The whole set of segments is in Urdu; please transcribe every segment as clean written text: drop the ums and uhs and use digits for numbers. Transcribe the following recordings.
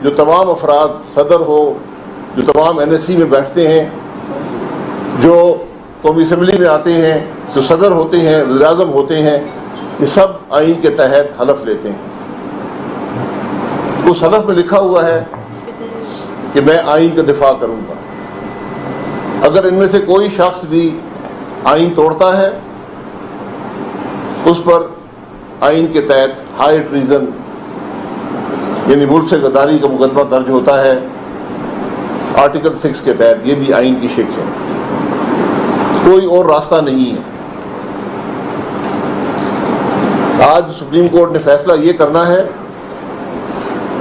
جو تمام افراد، صدر ہو، جو تمام NSC میں بیٹھتے ہیں، جو قومی اسمبلی میں آتے ہیں، جو صدر ہوتے ہیں، وزیر اعظم ہوتے ہیں، یہ سب آئین کے تحت حلف لیتے ہیں۔ اس حلف میں لکھا ہوا ہے کہ میں آئین کا دفاع کروں گا۔ اگر ان میں سے کوئی شخص بھی آئین توڑتا ہے، اس پر آئین کے تحت ہائی ٹریزن یعنی ملک سے غداری کا مقدمہ درج ہوتا ہے۔ آرٹیکل 6 کے تحت یہ بھی آئین کی شک ہے، کوئی اور راستہ نہیں ہے۔ آج سپریم کورٹ نے فیصلہ یہ کرنا ہے،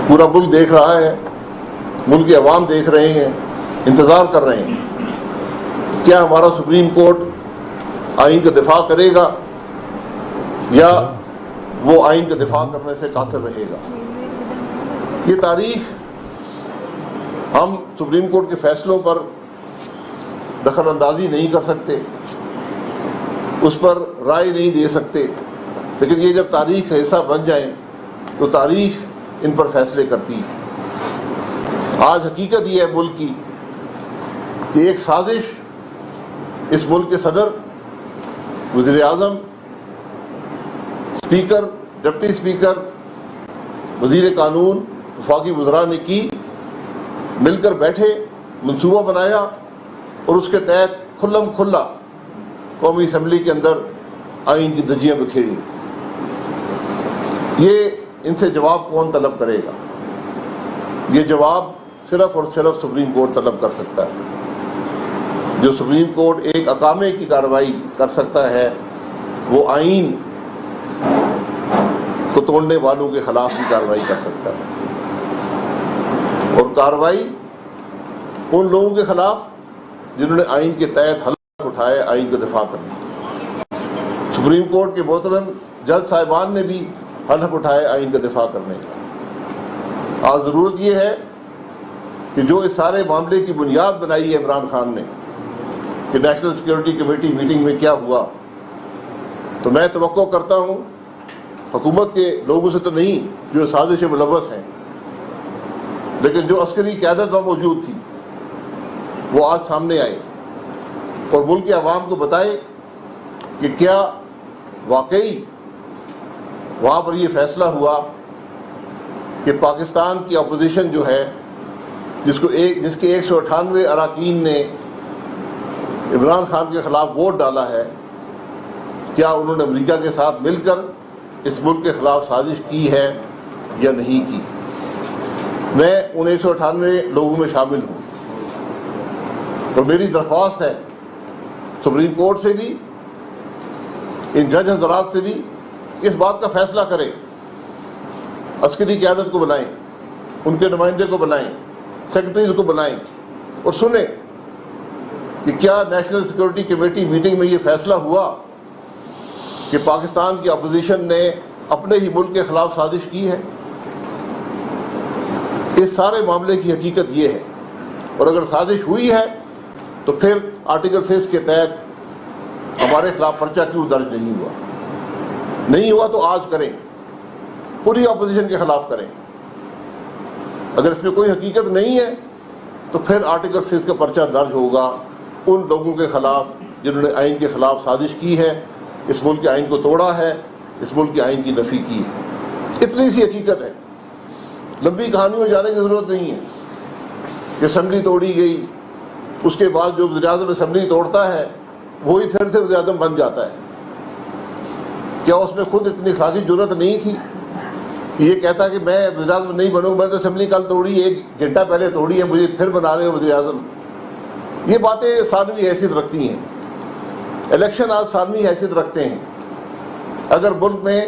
پورا ملک دیکھ رہا ہے، ملک کے عوام دیکھ رہے ہیں، انتظار کر رہے ہیں کیا ہمارا سپریم کورٹ آئین کا دفاع کرے گا یا وہ آئین کا دفاع کرنے سے قاصر رہے گا۔ یہ تاریخ ہم سپریم کورٹ کے فیصلوں پر دخل اندازی نہیں کر سکتے، اس پر رائے نہیں دے سکتے، لیکن یہ جب تاریخ کا حصہ بن جائیں تو تاریخ ان پر فیصلے کرتی ہے۔ آج حقیقت یہ ہے ملک کی کہ ایک سازش اس ملک کے صدر، وزیر اعظم، اسپیکر، ڈپٹی اسپیکر، وزیر قانون، وفاقی وزراء نے کی، مل کر بیٹھے، منصوبہ بنایا اور اس کے تحت کھلم کھلا قومی اسمبلی کے اندر آئین کی دھجیاں بکھیری۔ یہ ان سے جواب کون طلب کرے گا؟ یہ جواب صرف اور صرف سپریم کورٹ طلب کر سکتا ہے۔ جو سپریم کورٹ ایک اقامے کی کارروائی کر سکتا ہے، وہ آئین کو توڑنے والوں کے خلاف بھی کارروائی کر سکتا ہے، اور کارروائی ان لوگوں کے خلاف جنہوں نے آئین کے تحت حلف اٹھائے آئین کا دفاع کرنے۔ سپریم کورٹ کے محترم جج صاحبان نے بھی حلف اٹھائے آئین کا دفاع کرنے کا۔ آج ضرورت یہ ہے کہ جو اس سارے معاملے کی بنیاد بنائی ہے عمران خان نے کہ نیشنل سیکورٹی کمیٹی میٹنگ میں کیا ہوا، تو میں توقع کرتا ہوں حکومت کے لوگوں سے تو نہیں جو سازش میں ملوث ہیں، لیکن جو عسکری قیادت وہاں موجود تھی وہ آج سامنے آئے اور ملک کے عوام کو بتائے کہ کیا واقعی وہاں پر یہ فیصلہ ہوا کہ پاکستان کی اپوزیشن جو ہے، جس کے 198 اراکین نے عمران خان کے خلاف ووٹ ڈالا ہے، کیا انہوں نے امریکہ کے ساتھ مل کر اس ملک کے خلاف سازش کی ہے یا نہیں کی؟ میں ان 198 لوگوں میں شامل ہوں، اور میری درخواست ہے سپریم کورٹ سے بھی، ان جج حضرات سے بھی، اس بات کا فیصلہ کریں، عسکری قیادت کو بلائیں، ان کے نمائندے کو بلائیں، سیکرٹریز کو بلائیں اور سنیں کہ کیا نیشنل سیکورٹی کمیٹی میٹنگ میں یہ فیصلہ ہوا کہ پاکستان کی اپوزیشن نے اپنے ہی ملک کے خلاف سازش کی ہے۔ اس سارے معاملے کی حقیقت یہ ہے، اور اگر سازش ہوئی ہے تو پھر آرٹیکل 6 کے تحت ہمارے خلاف پرچہ کیوں درج نہیں ہوا تو آج کریں، پوری اپوزیشن کے خلاف کریں۔ اگر اس میں کوئی حقیقت نہیں ہے تو پھر آرٹیکل 6 کا پرچہ درج ہوگا ان لوگوں کے خلاف جنہوں نے آئین کے خلاف سازش کی ہے، اس ملک کے آئین کو توڑا ہے، اس ملک کے آئین کی نفی کی ہے۔ اتنی سی حقیقت ہے، لمبی کہانیوں میں جانے کی ضرورت نہیں ہے کہ اسمبلی توڑی گئی، اس کے بعد جو وزیر اعظم اسمبلی توڑتا ہے وہی پھر سے وزیر اعظم بن جاتا ہے۔ کیا اس میں خود اتنی اخلاقی جرأت نہیں تھی کہ یہ کہتا کہ میں وزیر اعظم نہیں بنوں، میں تو اسمبلی کل توڑی، 1 گھنٹہ پہلے توڑی ہے، مجھے پھر بنا رہے ہو وزیر اعظم؟ یہ باتیں ثانوی حیثیت رکھتی ہیں۔ الیکشن آج ثانوی حیثیت رکھتے ہیں۔ اگر ملک میں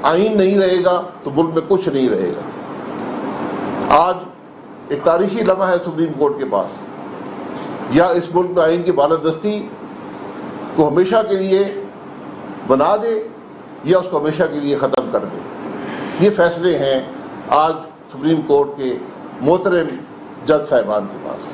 آئین نہیں رہے گا تو ملک میں کچھ نہیں رہے گا۔ آج ایک تاریخی لمحہ ہے سپریم کورٹ کے پاس، یا اس ملک میں آئین کی بالادستی کو ہمیشہ کے لیے بنا دے یا اس کو ہمیشہ کے لیے ختم کر دے۔ یہ فیصلے ہیں آج سپریم کورٹ کے محترم جج صاحبان کے پاس۔